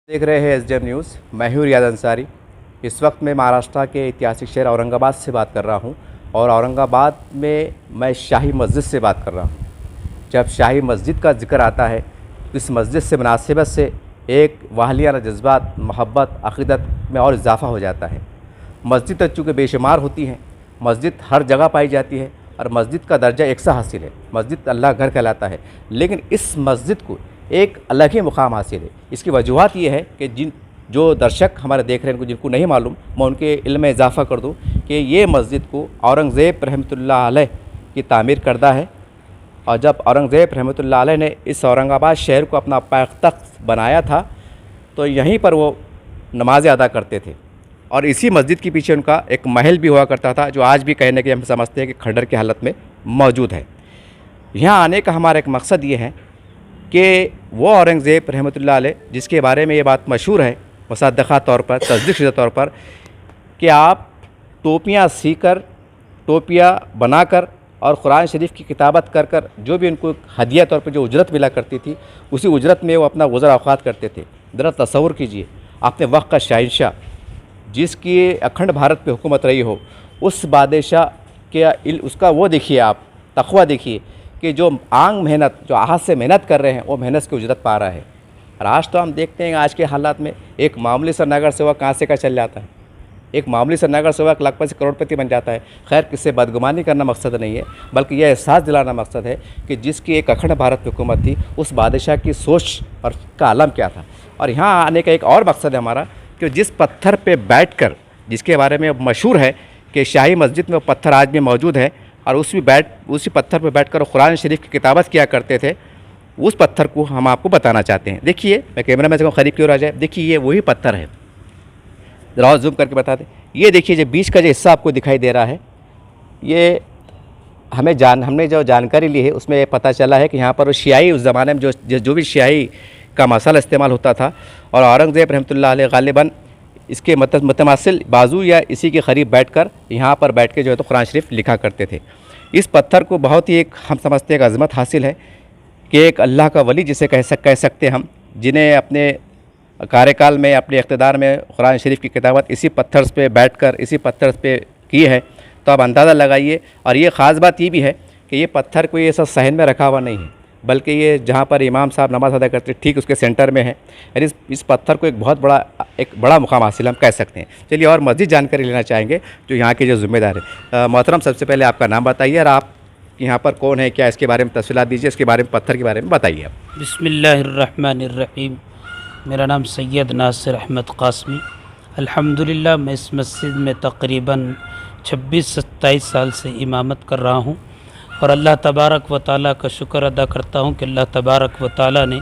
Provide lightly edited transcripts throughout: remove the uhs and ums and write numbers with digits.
देख रहे हैं एसडीएम न्यूज़। मैं हूं रियाज अंसारी। इस वक्त मैं महाराष्ट्र के ऐतिहासिक शहर औरंगाबाद से बात कर रहा हूं और औरंगाबाद में मैं शाही मस्जिद से बात कर रहा हूं। जब शाही मस्जिद का जिक्र आता है तो इस मस्जिद से मुनासिबत से एक वाहियाना जज्बात, मोहब्बत, अक़ीदत में और इजाफ़ा हो जाता है। मस्जिद तो चूँकि बेशुमार होती हैं, मस्जिद हर जगह पाई जाती है और मस्जिद का दर्जा एकसा हासिल है। मस्जिद अल्लाह घर कहलाता है, लेकिन इस मस्जिद को एक अलग ही मुकाम हासिल है। इसकी वजूहत ये है कि जो दर्शक हमारे देख रहे हैं, जिनको नहीं मालूम, मैं उनके इल्म में इजाफ़ा कर दूं कि ये मस्जिद को औरंगज़ेब रहमतुल्लाह अलैह की तामीर करदा है। और जब औरंगज़ेब रहमतुल्लाह अलैह ने इस औरंगाबाद शहर को अपना पायख्तख्त बनाया था तो यहीं पर वो नमाज़ें अदा करते थे और इसी मस्जिद के पीछे उनका एक महल भी हुआ करता था, जो आज भी कहने के हम समझते हैं कि खंडर की हालत में मौजूद है। यहाँ आने का हमारा एक मकसद ये है कि वो औरंगज़ेब रहमतुल्लाह अलैह जिसके बारे में ये बात मशहूर है मुसद्दक़ा तौर पर, तस्दीक़शुदा तौर पर, कि आप टोपियाँ सीकर, टोपियाँ बनाकर और कुरान शरीफ की किताबत कर कर जो भी उनको हदिया तौर पर जो उजरत मिला करती थी, उसी उजरत में वो अपना गुज़र औक़ात करते थे। ज़रा तसव्वुर कीजिए, अपने वक्त का शहंशाह जिसकी अखंड भारत पे हुकूमत रही हो, उस बादशाह के उसका वो देखिए, आप तक़वा देखिए कि जो आंग मेहनत, जो आहत से मेहनत कर रहे हैं, वो मेहनत की उजरत पा रहा है। और आज तो हम देखते हैं आज के हालात में एक मामूली सा नगर सेवक कहाँ से का चल जाता है, एक मामूली सा नगर सेवक लखपति करोड़पति बन जाता है। खैर, किससे बदगुमानी करना मकसद नहीं है, बल्कि यह एहसास दिलाना मकसद है कि जिसकी एक अखंड भारत की हुकूमत थी, उस बादशाह की सोच और का आलम क्या था। और यहाँ आने का एक और मकसद है हमारा कि जिस पत्थर पे बैठकर, जिसके बारे में मशहूर है कि शाही मस्जिद में वो पत्थर आज भी मौजूद है और उसी पत्थर पर बैठकर कुरान शरीफ की किताबत किया करते थे, उस पत्थर को हम आपको बताना चाहते हैं। देखिए, मैं कैमरा मैन से करीब की ओर आ जाए। देखिए, ये वही पत्थर है, ज़रा और जूम करके बता दें। ये देखिए, जो बीच का जो हिस्सा आपको दिखाई दे रहा है, ये हमने जो जानकारी ली है उसमें पता चला है कि यहाँ पर शियाई उस ज़माने में जो भी शियाई का मसाला इस्तेमाल होता था और औरंगज़ेब रहमतुल्लाह अलैह गालिबन इसके मुतमासिल बाजू या इसी के करीब बैठकर यहाँ पर बैठ के जो है तो कुरान शरीफ लिखा करते थे। इस पत्थर को बहुत ही एक हम समझते हैं एक अज़मत हासिल है कि एक अल्लाह का वली जिसे कह सकते हैं हम, जिन्हें अपने कार्यकाल में, अपने इक़्तिदार में कुरान शरीफ की किताबत इसी पत्थर पे बैठकर, इसी पत्थर पे की है। तो आप अंदाज़ा लगाइए। और ये ख़ास बात ये भी है कि ये पत्थर कोई ऐसा सहन में रखा हुआ नहीं है, बल्कि ये जहाँ पर इमाम साहब नमाज़ अदा करते ठीक उसके सेंटर में है। यानी इस पत्थर को एक बड़ा मुकाम हासिल हम कह सकते हैं। चलिए और मज़ीद जानकारी लेना चाहेंगे जो यहाँ के जो ज़िम्मेदार है। मोहतरम, सबसे पहले आपका नाम बताइए और आप यहाँ पर कौन है, क्या इसके बारे में तफ़सीलात दीजिए, इसके बारे में, पत्थर के बारे में बताइए आप। बिस्मिल्लाहिर्रहमानिर्रहीम। मेरा नाम सैयद नासिर अहमद क़ासमी। अल्हम्दुलिल्लाह, मैं इस मस्जिद में तकरीबन 26-27 साल से इमामत कर रहा हूँ और अल्लाह तबारक व ताला का शुक्र अदा करता हूँ कि अल्लाह तबारक व ताला ने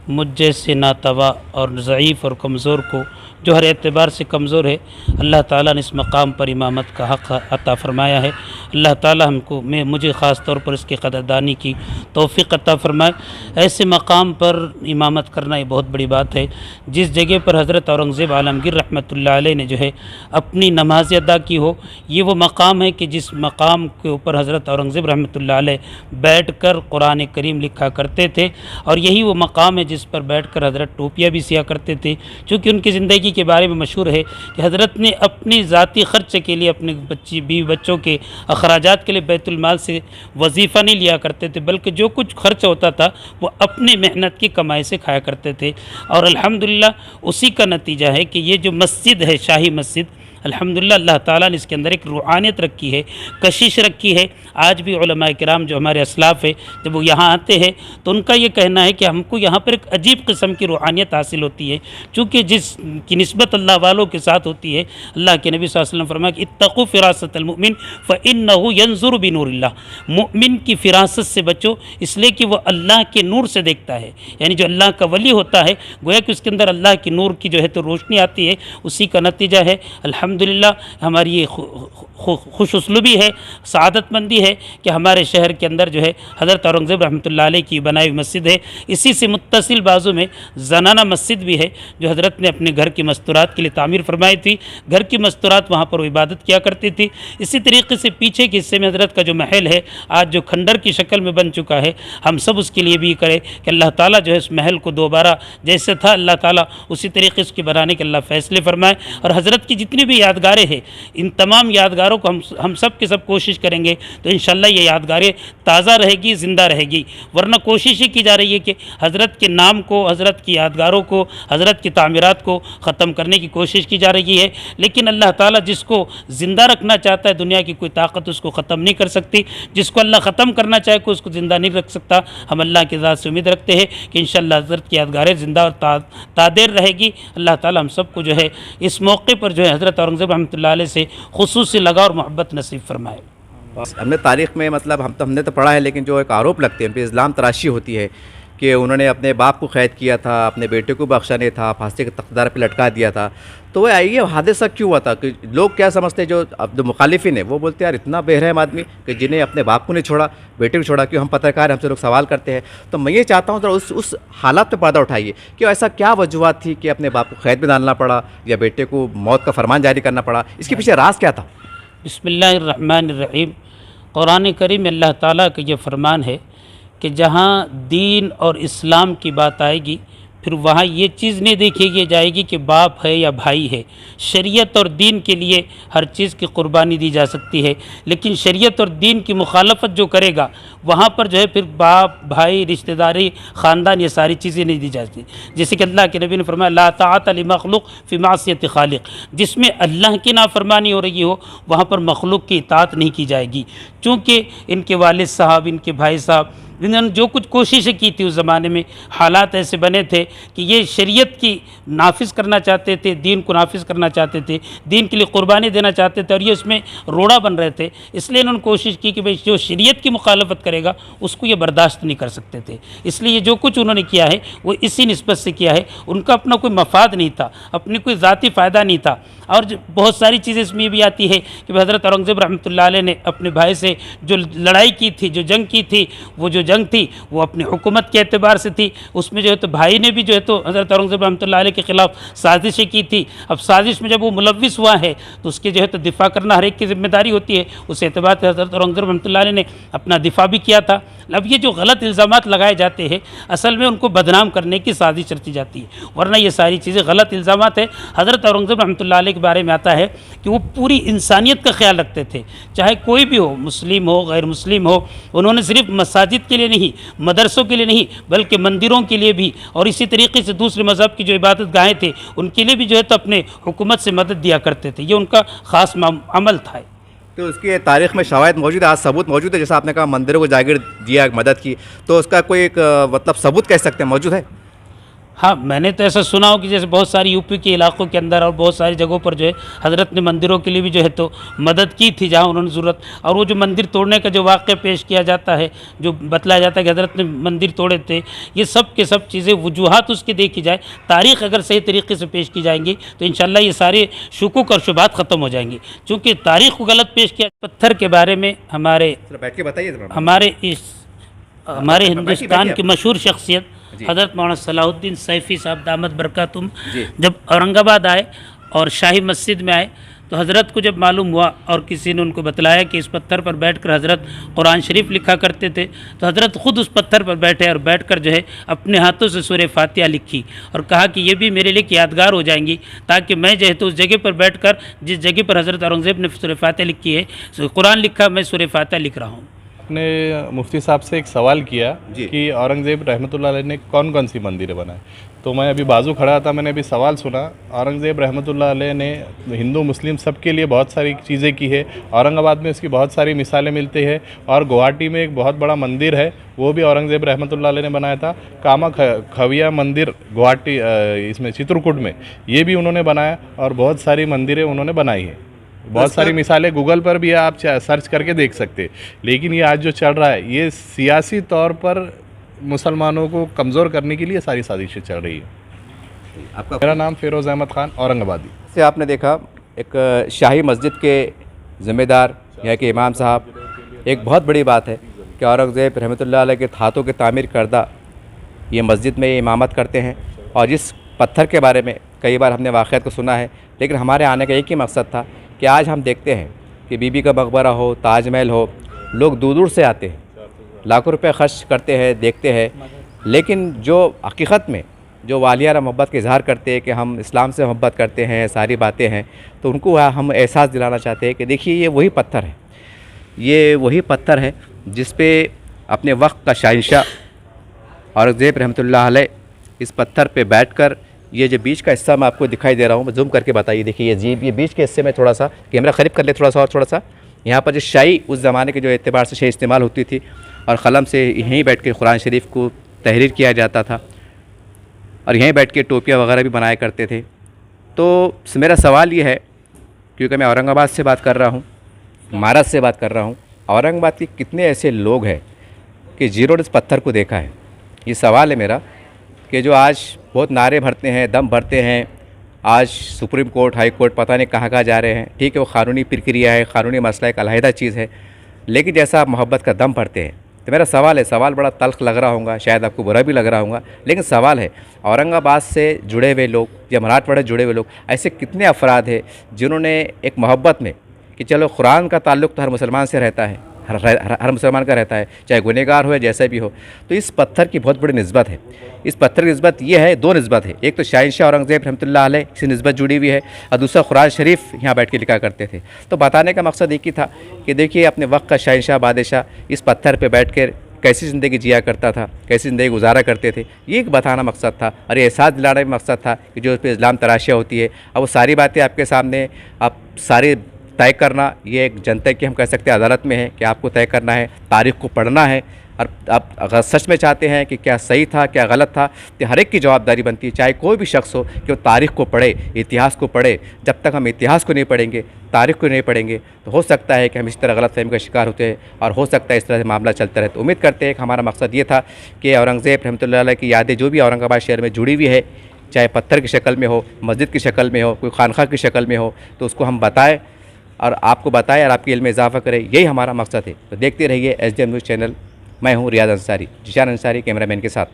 मुझ जैसे नातवा और ज़ईफ़ और कमज़ोर को, जो हर एतबार से कमज़ोर है, अल्लाह ताला ने इस मकाम पर इमामत का हक़ अता फ़रमाया है। अल्लाह ताला मुझे ख़ास तौर पर इसकी क़दरदानी की तौफ़ीक़ अता फ़रमाए। ऐसे मकाम पर इमामत करना ये बहुत बड़ी बात है। जिस जगह पर हज़रत औरंगज़ेब आलमगीर रहमतुल्लाह अलैह ने जो है अपनी नमाज़ अदा की हो, ये वो मकाम है कि जिस मकाम के ऊपर हज़रत औरंगज़ेब रहमतुल्लाह अलैह बैठ कर कुरान करीम लिखा करते थे और यही वो मकाम है जिस पर बैठ कर हज़रत टोपियाँ भी सिया करते थे। चूँकि उनकी ज़िंदगी के बारे में मशहूर है कि हज़रत ने अपने ज़ाती ख़र्चे के लिए, अपने बीवी बच्चों के अखराजात के लिए बैतुल माल से वजीफ़ा नहीं लिया करते थे, बल्कि जो कुछ खर्च होता था वो अपनी मेहनत की कमाई से खाया करते थे। और अल्हम्दुलिल्लाह उसी का नतीजा है कि ये जो मस्जिद है, शाही मस्जिद, अल्हम्दुलिल्लाह अल्लाह ताला ने इसके अंदर एक रूहानियत रखी है, कशिश रखी है। आज भी उलमाए किराम जो हमारे असलाफ़ है, जब वो यहाँ आते हैं तो उनका ये कहना है कि हमको यहाँ पर एक अजीब किस्म की रूहानियत हासिल होती है, चूँकि जिसकी निस्बत अल्लाह वालों के साथ होती है। अल्लाह के नबी सल्लल्लाहु अलैहि वसल्लम फरमाया कि इत्तक़ू फ़िरासतल मुमिन फ़इन्नहु यंज़ुरु बिनूरिल्लाह। मुमिन की फ़िरासत से बचो, इसलिए कि वह अल्लाह के नूर से देखता है। यानी जो अल्लाह का वली होता है, गोया कि उसके अंदर अल्लाह की नूर की जो है तो रोशनी आती है। उसी का नतीजा है। अल्हम्दुलिल्लाह हमारी ये खुशउस्लूबी है, सआदतमंदी है कि हमारे शहर के अंदर जो है हज़रत औरंगज़ेब रहमतुल्लाह अलैह की बनाई हुई मस्जिद है। इसी से मुत्तसिल बाजू में ज़नाना मस्जिद भी है जो हज़रत ने अपने घर की मस्तूरात के लिए तामीर फरमाई थी। घर की मस्तूरात वहाँ पर वो इबादत किया करती थी। इसी तरीके से पीछे के हिस्से में हज़रत का जो महल है आज जो खंडर की शक्ल में बन चुका है, हम सब उसके लिए भी करें कि अल्लाह ताला जो है उस महल को दोबारा जैसे था अल्लाह ताला उसी तरीके से उसके बनाने के अल्लाह फ़ैसले फरमाए। और हज़रत की जितनी भी यादगारें हैं इन तमाम यादगारों को हम सब के सब कोशिश करेंगे तो इंशाअल्लाह ये यादगारें ताज़ा रहेगी, ज़िंदा रहेगी। वरना कोशिश ही की जा रही है कि हज़रत के नाम को, हज़रत की यादगारों को, हज़रत की तामीरात को ख़त्म करने की कोशिश की जा रही है। लेकिन अल्लाह ताला जिसको ज़िंदा रखना चाहता है दुनिया की कोई ताकत उसको ख़त्म नहीं कर सकती। जिसको अल्लाह ख़त्म करना चाहे कोई उसको ज़िंदा नहीं रख सकता। हम अल्लाह की ज़ात से उम्मीद रखते हैं कि इंशाअल्लाह हज़रत की यादगारें ज़िंदा और तादेर रहेगी। अल्लाह ताला हम सबको जो है इस मौके पर जो है हज़रत औरंगज़ेब रहमतुल्लाह अलैह से खुसूसी लगाव और मोहब्बत नसीब फरमाए। हमने तारीख़ में मतलब हमने तो पढ़ा है, लेकिन जो एक आरोप लगते हैं उन पर इस्लाम तराशी होती है कि उन्होंने अपने बाप को कैद किया था, अपने बेटे को बख्शा नहीं था, फांसी के तख्तदार पे लटका दिया था। तो वह ये हादसा क्यों हुआ था कि लोग क्या समझते हैं, जो अब जो मुखालिफिन है वो बोलते हैं यार इतना बेरहम आदमी कि जिन्हें अपने बाप को नहीं छोड़ा, बेटे को छोड़ा, क्यों? हम पत्रकार हमसे लोग सवाल करते हैं। तो मैं ये चाहता हूँ जरा उस हालात पर पर्दा उठाइए कि ऐसा क्या वजूहत थी कि अपने बाप को कैद में डालना पड़ा या बेटे को मौत का फरमान जारी करना पड़ा? इसके पीछे राज क्या था? बिस्मिल्लाहिर्रहमानिर्रहीम। कुरान करीम में अल्लाह ताला का ये फरमान है कि जहाँ दीन और इस्लाम की बात आएगी फिर वहाँ ये चीज़ नहीं देखी जाएगी कि बाप है या भाई है। शरीयत और दीन के लिए हर चीज़ की कुर्बानी दी जा सकती है, लेकिन शरीयत और दीन की मुखालफत जो करेगा वहाँ पर जो है फिर बाप, भाई, रिश्तेदारी, ख़ानदान, ये सारी चीज़ें नहीं दी जाती। जैसे कि अल्लाह के नबी ने फरमाया ला ताअत लिमखलूक फ़ी मासियत खालिक। जिसमें अल्लाह की नाफरमानी हो रही हो वहाँ पर मखलूक की इताअत नहीं की जाएगी। चूँकि इनके वालिद साहब, इनके भाई साहब, इन्होंने जो कुछ कोशिशें की थी उस ज़माने में हालात ऐसे बने थे कि ये शरीयत की नाफिज करना चाहते थे, दीन को नाफिज करना चाहते थे, दीन के लिए कुर्बानी देना चाहते थे और ये इसमें रोड़ा बन रहे थे। इसलिए इन्होंने कोशिश की कि भाई जो शरीयत की मुखालफत करेगा उसको ये बर्दाश्त नहीं कर सकते थे। इसलिए जो कुछ उन्होंने किया है वो इसी निस्बत से किया है। उनका अपना कोई मफाद नहीं था, अपनी कोई ज़ाती फ़ायदा नहीं था। और बहुत सारी चीज़ें इसमें भी आती है कि हज़रत औरंगज़ेब रहमतुल्लाह अलैह ने अपने भाई से जो लड़ाई की थी, जो जंग की थी, वो जो जंग थी वो अपनी हुकूमत के एतबार से थी। उसमें जो है तो भाई ने भी जो है तो हज़रत औरंगज़ेब रहमतुल्लाह अलैह के ख़िलाफ़ साजिशें की थी। अब साजिश में जब वो मुलव्विस हुआ है तो उसके जो है तो दिफ़ा करना हर एक की ज़िम्मेदारी होती है। उस एतबार से हज़रत औरंगज़ेब रहमतुल्लाह अलैह ने अपना दिफ़ा भी किया था। अब ये जो गलत इल्ज़ामात लगाए जाते हैं असल में उनको बदनाम करने की साजिश रची जाती है, वरना ये सारी चीज़ें गलत इल्ज़ामात है। हज़रत औरंगज़ेब रहमतुल्लाह अलैह के बारे में आता है कि वो पूरी इंसानियत का ख्याल रखते थे, चाहे कोई भी हो, मुस्लिम हो, गैर मुस्लिम हो। उन्होंने सिर्फ मसाजिद के लिए नहीं, मदरसों के लिए नहीं, बल्कि मंदिरों के लिए भी और इसी तरीके से दूसरे मज़हब की जो इबादत गाहें थे उनके लिए भी जो है तो अपने हुकूमत से मदद दिया करते थे। ये उनका ख़ास अमल था। तो उसकी तारीख़ में शवाहिद मौजूद है, आज सबूत मौजूद है। जैसा आपने कहा मंदिरों को जागीर दिया, मदद की, तो उसका कोई एक मतलब सबूत कह सकते हैं मौजूद है? हाँ, मैंने तो ऐसा सुना हो कि जैसे बहुत सारी यूपी के इलाकों के अंदर और बहुत सारी जगहों पर जो है हज़रत ने मंदिरों के लिए भी जो है तो मदद की थी जहाँ उन्होंने ज़रूरत। और वो जो मंदिर तोड़ने का जो वाक़या पेश किया जाता है, जो बतलाया जाता है कि हज़रत ने मंदिर तोड़े थे, ये सब के सब चीज़ें वजूहात उसकी देखी जाए, तारीख़ अगर सही तरीके से पेश की जाएंगी तो इंशाअल्लाह ये सारे शुकूक और शुबात ख़त्म हो जाएंगी। चूँकि तारीख़ को गलत पेश किया। पत्थर के बारे में हमारे बैठ के बताइए। हमारे हिंदुस्तान की मशहूर शख्सियत हज़रत मौलाना सलाहुद्दीन सैफ़ी साहब दामत बरकातुम जब औरंगाबाद आए और शाही मस्जिद में आए तो हज़रत को जब मालूम हुआ और किसी ने उनको बतलाया कि इस पत्थर पर बैठकर हज़रत कुरान शरीफ लिखा करते थे, तो हज़रत ख़ुद उस पत्थर पर बैठे और बैठकर जो है अपने हाथों से सूरह फातिहा लिखी और कहा कि ये भी मेरे लिए यादगार हो जाएंगी, ताकि मैं जो है तो उस जगह पर बैठकर जिस जगह पर हज़रत औरंगज़ेब ने सूरह फातिहा लिखी है, कुरान लिखा, मैं सूरह फातिहा लिख रहा हूँ। आपने मुफ्ती साहब से एक सवाल किया कि औरंगज़ेब रहमतुल्लाह अलैह ने कौन कौन सी मंदिरें बनाई, तो मैं अभी बाजू खड़ा था, मैंने अभी सवाल सुना। औरंगज़ेब रहमतुल्लाह अलैह ने हिंदू मुस्लिम सब के लिए बहुत सारी चीज़ें की है। औरंगाबाद में उसकी बहुत सारी मिसालें मिलती है और गुवाहाटी में एक बहुत बड़ा मंदिर है, वो भी औरंगज़ेब रहमतुल्लाह अलैह ने बनाया था। कामा खविया मंदिर गुवाहाटी इसमें चित्रकूट में, ये भी उन्होंने बनाया और बहुत सारी मंदिरें उन्होंने बनाई है। बहुत सारी मिसालें गूगल पर भी आप सर्च करके देख सकते। लेकिन ये आज जो चल रहा है ये सियासी तौर पर मुसलमानों को कमज़ोर करने के लिए सारी साजिशें चल रही है। आपका? मेरा नाम फ़िरोज़ अहमद ख़ान, औरंगाबादी। से आपने देखा एक शाही मस्जिद के ज़िम्मेदार यहाँ के इमाम साहब, एक बहुत बड़ी बात है कि औरंगज़ेब रहमतुल्लाह अलैह के हाथों के तामीर करदा ये मस्जिद में ये इमामत करते हैं। और जिस पत्थर के बारे में कई बार हमने वाक़यात को सुना है, लेकिन हमारे आने का एक ही मकसद था कि आज हम देखते हैं कि बीबी का मकबरा हो, ताजमहल हो, लोग दूर दूर से आते हैं, लाखों रुपए खर्च करते हैं, देखते हैं, लेकिन जो हकीकत में जो वालियाना मोहब्बत का इजहार करते हैं कि हम इस्लाम से मोहब्बत करते हैं, सारी बातें हैं, तो उनको हम एहसास दिलाना चाहते हैं कि देखिए ये वही पत्थर है, ये वही पत्थर है जिस पे अपने वक्त का शहंशाह औरंगज़ेब रहमतुल्लाह अलैह इस पत्थर पे बैठकर, ये जो बीच का हिस्सा मैं आपको दिखाई दे रहा हूँ, जूम करके बताइए, देखिए ये बीच के हिस्से में थोड़ा सा कैमरा करीब कर ले, थोड़ा सा यहाँ पर जो शाही उस ज़माने के जो एतबार से शाही इस्तेमाल होती थी और क़लम से यहीं बैठ के कुरान शरीफ को तहरीर किया जाता था और यहीं बैठ के टोपियाँ वगैरह भी बनाया करते थे। तो मेरा सवाल ये है, क्योंकि मैं औरंगाबाद से बात कर रहा हूँ, महाराष्ट्र से बात कर रहा हूँ, औरंगाबाद के कितने ऐसे लोग हैं कि जिन्होंने इस पत्थर को देखा है? ये सवाल है मेरा कि जो आज बहुत नारे भरते हैं, दम भरते हैं, आज सुप्रीम कोर्ट, हाई कोर्ट पता नहीं कहाँ जा रहे हैं। ठीक है, वो क़ानूनी प्रक्रिया है, क़ानूनी मसला एक अलहदा चीज़ है, लेकिन जैसा आप मोहब्बत का दम भरते हैं, तो मेरा सवाल है, सवाल बड़ा तल्ख़ लग रहा होगा, शायद आपको बुरा भी लग रहा होगा, लेकिन सवाल है, औरंगाबाद से जुड़े हुए लोग या मराठवाड़ा जुड़े हुए लोग, ऐसे कितने अफराद हैं जिन्होंने एक मोहब्बत में कि चलो कुरान का ताल्लुक़ तो हर मुसलमान से रहता है, हर मुसलमान का रहता है, चाहे गुनहगार हो या जैसा भी हो, तो इस पत्थर की बहुत बड़ी निस्बत है। इस पत्थर की निस्बत ये है, दो निस्बत है, एक तो शहंशाह औरंगज़ेब रहमतुल्लाह अलैह से निस्बत जुड़ी हुई है और दूसरा कुरान शरीफ यहाँ बैठ के लिखा करते थे। तो बताने का मकसद एक ही था कि देखिए अपने वक्त का शहंशाह बादशाह इस पत्थर पर बैठ कर कैसी ज़िंदगी जिया करता था, कैसी ज़िंदगी गुजारा करते थे, ये एक बताना मकसद था और ये एहसास दिलाना भी मकसद था कि जो उस पर इस्लाम तराशिया होती है। अब वो सारी बातें आपके सामने, आप सारी तय करना, ये एक जनता की हम कह सकते हैं अदालत में है कि आपको तय करना है, तारीख़ को पढ़ना है, और आप अगर सच में चाहते हैं कि क्या सही था क्या गलत था, तो हर एक की जवाबदारी बनती है, चाहे कोई भी शख्स हो, कि वो तारीख़ को पढ़े, इतिहास को पढ़े। जब तक हम इतिहास को नहीं पढ़ेंगे, तारीख़ को नहीं पढ़ेंगे, तो हो सकता है कि हम इस तरह गलत फहमी का शिकार होते हैं और हो सकता है इस तरह से मामला चलता रहे। तो उम्मीद करते हैं कि हमारा मकसद ये था कि औरंगज़ेब रहमतुल्लाह अलैह की यादें जो भी औरंगाबाद शहर में जुड़ी हुई है, चाहे पत्थर की शक्ल में हो, मस्जिद की शक्ल में हो, कोई खानखा की शक्ल में हो, तो उसको हम बताएँ और आपको बताएं और आपके इल्म में इजाफा करें, यही हमारा मकसद है। तो देखते रहिए SDM न्यूज़ चैनल। मैं हूँ रियाज अंसारी, जिशान अंसारी कैमरामैन के साथ।